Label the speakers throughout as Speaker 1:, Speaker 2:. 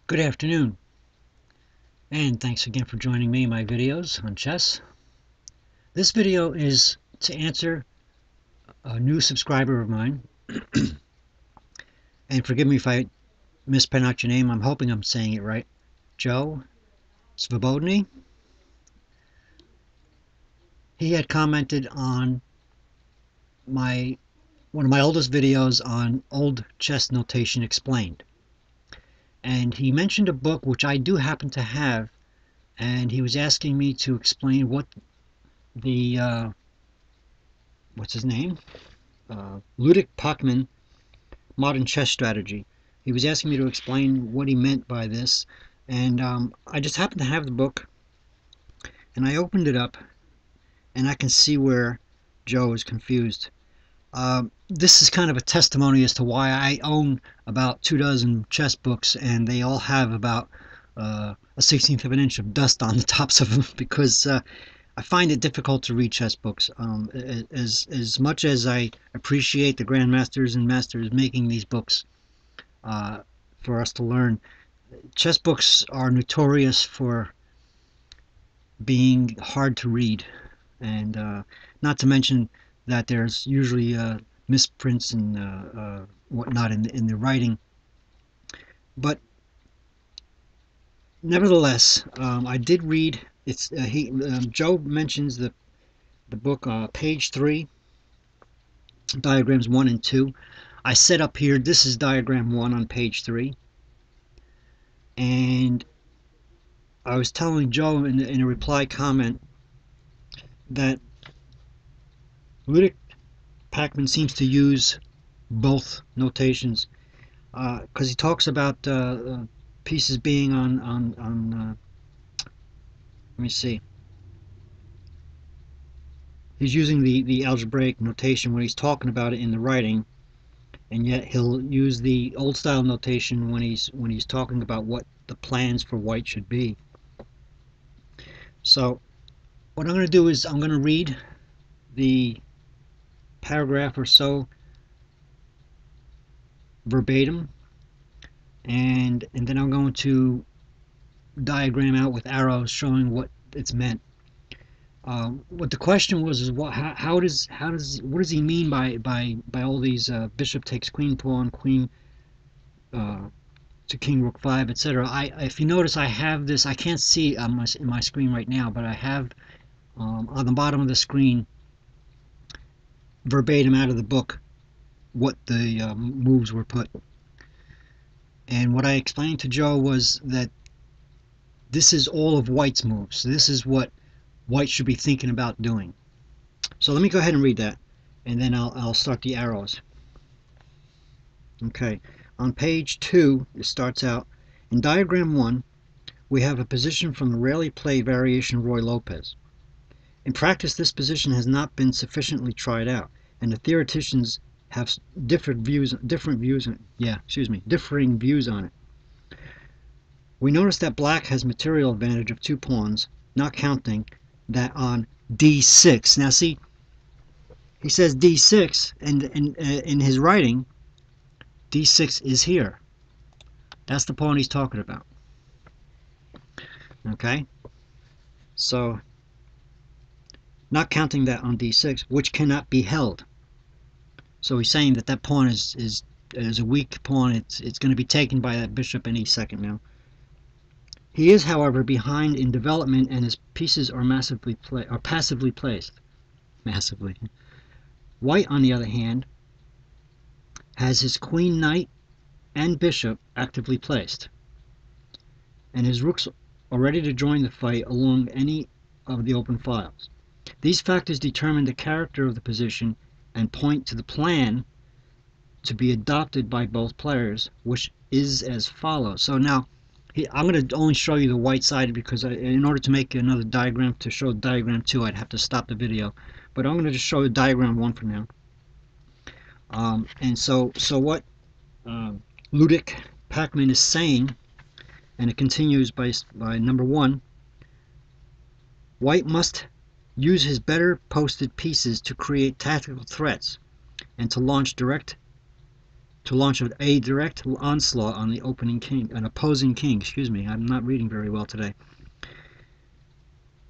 Speaker 1: Good afternoon, and thanks again for joining me in my videos on chess. This video is to answer a new subscriber of mine, and forgive me if I mispronounce your name. I'm hoping I'm saying it right. Joe Svobodny. He had commented on one of my oldest videos on old chess notation explained, and he mentioned a book which I do happen to have, and he was asking me to explain what the what's his name? Ludek Pachman Modern Chess Strategy. He was asking me to explain what he meant by this, and I just happened to have the book, and I opened it up, and I can see where Joe is confused. This is kind of a testimony as to why I own about 24 chess books, and they all have about a 1/16 of an inch of dust on the tops of them because I find it difficult to read chess books. As much as I appreciate the grandmasters and masters making these books for us to learn, chess books are notorious for being hard to read, and not to mention that there's usually misprints and whatnot in the writing. But nevertheless, I did read. Joe mentions the book, page 3, diagrams 1 and 2. I set up here, this is diagram 1 on page 3, and I was telling Joe in a reply comment that Ludek Pachman seems to use both notations because he talks about pieces being on let me see. He's using the algebraic notation when he's talking about it in the writing, and yet he'll use the old style notation when he's talking about what the plans for white should be. So what I'm going to do is I'm going to read the paragraph or so verbatim, and then I'm going to diagram out with arrows showing what it's meant. What the question was is what does he mean by all these bishop takes queen pawn, queen to king rook 5, etc. If you notice, I have this. I can't see it on in my screen right now, but I have on the bottom of the screen verbatim out of the book what the moves were put. And what I explained to Joe was that this is all of white's moves. This is what white should be thinking about doing. So let me go ahead and read that, and then I'll start the arrows. Okay, on page 2 it starts out, in diagram 1 we have a position from the rarely played variation Roy Lopez. In practice, this position has not been sufficiently tried out, and the theoreticians have differing views on it. We notice that black has material advantage of 2 pawns, not counting that on d6. Now see, he says d6, and in his writing, d6 is here. That's the pawn he's talking about. Okay? So, not counting that on d6, which cannot be held. So he's saying that that pawn is a weak pawn. It's going to be taken by that bishop any second now. He is, however, behind in development, and his pieces are passively placed. Massively. White, on the other hand, has his queen, knight, and bishop actively placed, and his rooks are ready to join the fight along any of the open files. These factors determine the character of the position and point to the plan to be adopted by both players, which is as follows. So now, I'm going to only show you the white side because in order to make another diagram to show diagram 2, I'd have to stop the video. But I'm going to just show you diagram 1 for now. And so what Ludek Pachman is saying, and it continues by number 1, white must use his better posted pieces to create tactical threats and to launch direct to launch a direct onslaught on the opposing king. Excuse me, I'm not reading very well today.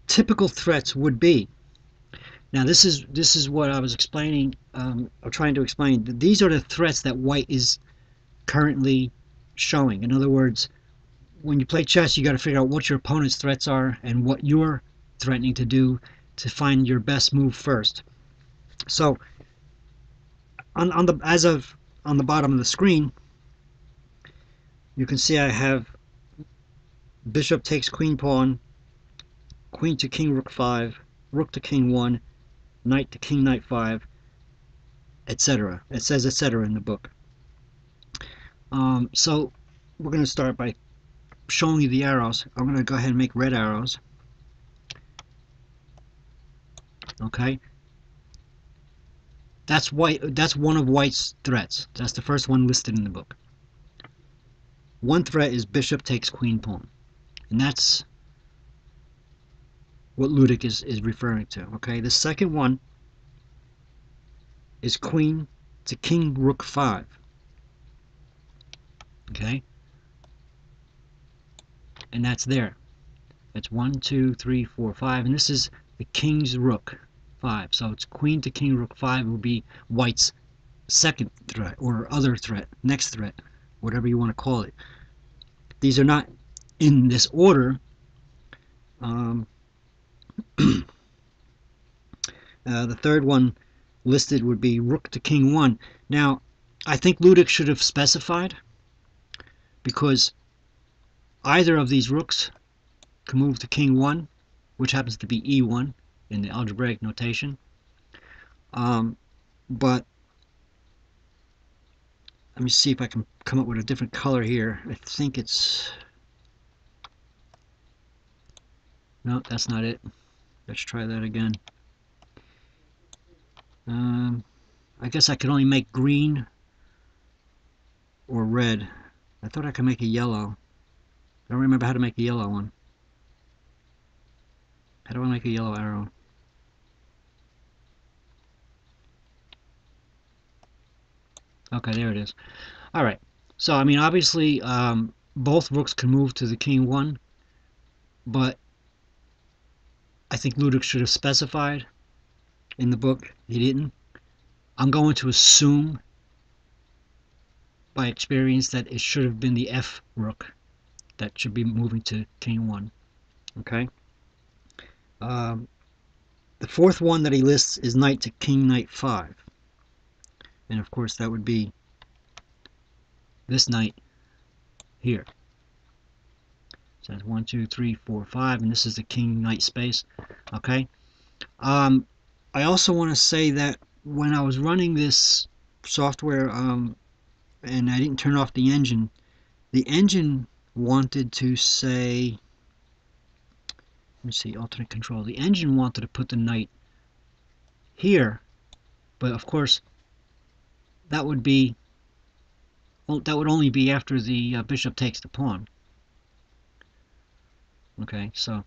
Speaker 1: Typical threats would be. Now this is what I was explaining, or trying to explain. These are the threats that white is currently showing. In other words, when you play chess, you got to figure out what your opponent's threats are and what you're threatening to do to find your best move first. So on the bottom of the screen, you can see I have bishop takes queen pawn, queen to king rook 5, rook to king 1, knight to king knight 5, etc. It says etc. in the book. So we're going to start by showing you the arrows. I'm going to go ahead and make red arrows. Okay, that's white. That's one of white's threats. That's the first one listed in the book. One threat is bishop takes queen pawn, and that's what Ludek is referring to. Okay, the second one is queen to king rook 5. Okay, and that's there. It's 1, 2, 3, 4, 5, and this is the king's rook 5. So it's queen to king rook 5 will be white's second threat or other threat, next threat, whatever you want to call it. These are not in this order. The third one listed would be rook to king 1. Now, I think Ludek should have specified, because either of these rooks can move to king 1, which happens to be e1 in the algebraic notation. But let me see if I can come up with a different color here. I think it's... No, that's not it. Let's try that again. I guess I could only make green or red. I thought I could make a yellow. I don't remember how to make a yellow one. How do I make a yellow arrow? Okay, there it is. Alright, so I mean obviously both rooks can move to the king 1, but I think Ludek should have specified in the book. He didn't. I'm going to assume by experience that it should have been the F rook that should be moving to king 1. Okay. The fourth one that he lists is knight to king knight 5, and of course that would be this knight here. So that's 1, 2, 3, 4, 5, and this is the king knight space. Okay. I also want to say that when I was running this software, and I didn't turn off the engine wanted to say, let me see, alternate control. The engine wanted to put the knight here, but of course that would be, well, that would only be after the bishop takes the pawn. Okay, so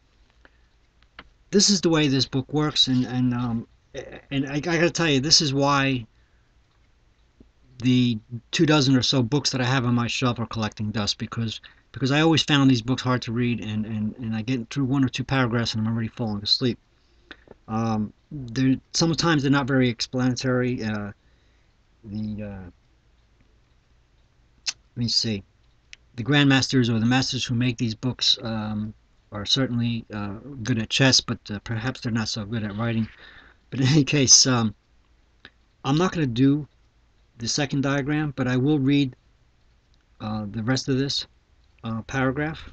Speaker 1: this is the way this book works, and I gotta tell you, this is why the 24 or so books that I have on my shelf are collecting dust, because I always found these books hard to read, and I get through 1 or 2 paragraphs and I'm already falling asleep. Sometimes they're not very explanatory. Let me see. The grandmasters or the masters who make these books are certainly good at chess, but perhaps they're not so good at writing. But in any case, I'm not going to do the second diagram, but I will read the rest of this paragraph.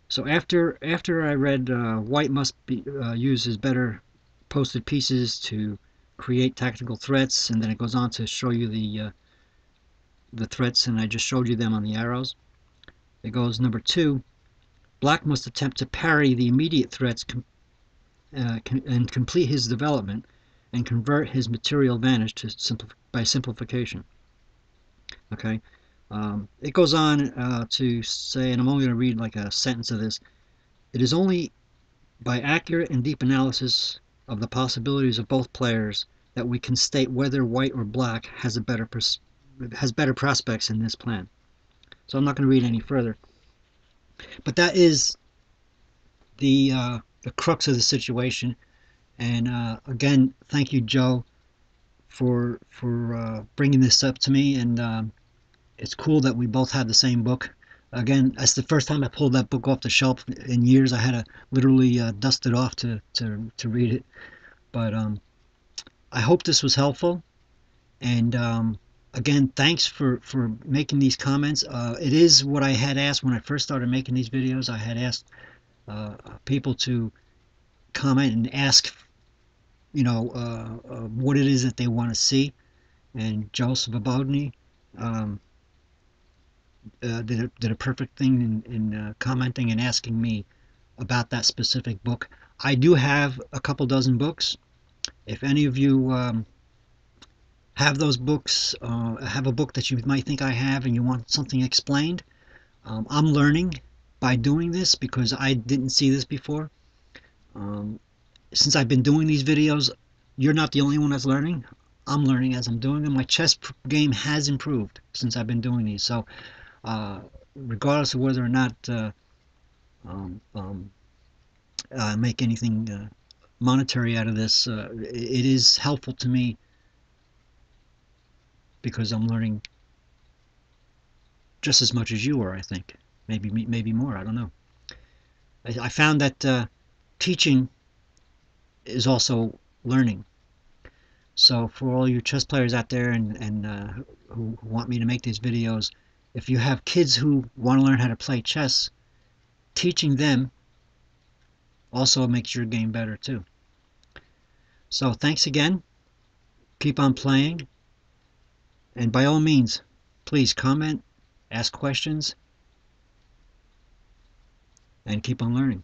Speaker 1: So after I read white must use his better posted pieces to create tactical threats, and then it goes on to show you the threats, and I just showed you them on the arrows. It goes number 2. Black must attempt to parry the immediate threats and complete his development and convert his material advantage to by simplification. Okay. It goes on to say, and I'm only going to read like a sentence of this, it is only by accurate and deep analysis of the possibilities of both players that we can state whether white or black has a better has better prospects in this plan. So I'm not going to read any further. But that is the crux of the situation. And again, thank you, Joe, for bringing this up to me. And it's cool that we both had the same book. Again, that's the first time I pulled that book off the shelf in years. I had to literally dust it off to read it. But I hope this was helpful. And again, thanks for making these comments. It is what I had asked when I first started making these videos. I had asked people to comment and ask, what it is that they want to see. And Joseph Abodny um, did a perfect thing in commenting and asking me about that specific book. I do have a couple dozen books. If any of you have those books, have a book that you might think I have and you want something explained, I'm learning by doing this because I didn't see this before. Since I've been doing these videos, you're not the only one that's learning. I'm learning as I'm doing them. My chess game has improved since I've been doing these. So regardless of whether or not um, um, I make anything monetary out of this, it is helpful to me because I'm learning just as much as you are, I think. Maybe more, I don't know. I found that teaching is also learning. So for all you chess players out there and who want me to make these videos, if you have kids who want to learn how to play chess, teaching them also makes your game better too. So thanks again. Keep on playing. And by all means, please comment, ask questions, and keep on learning.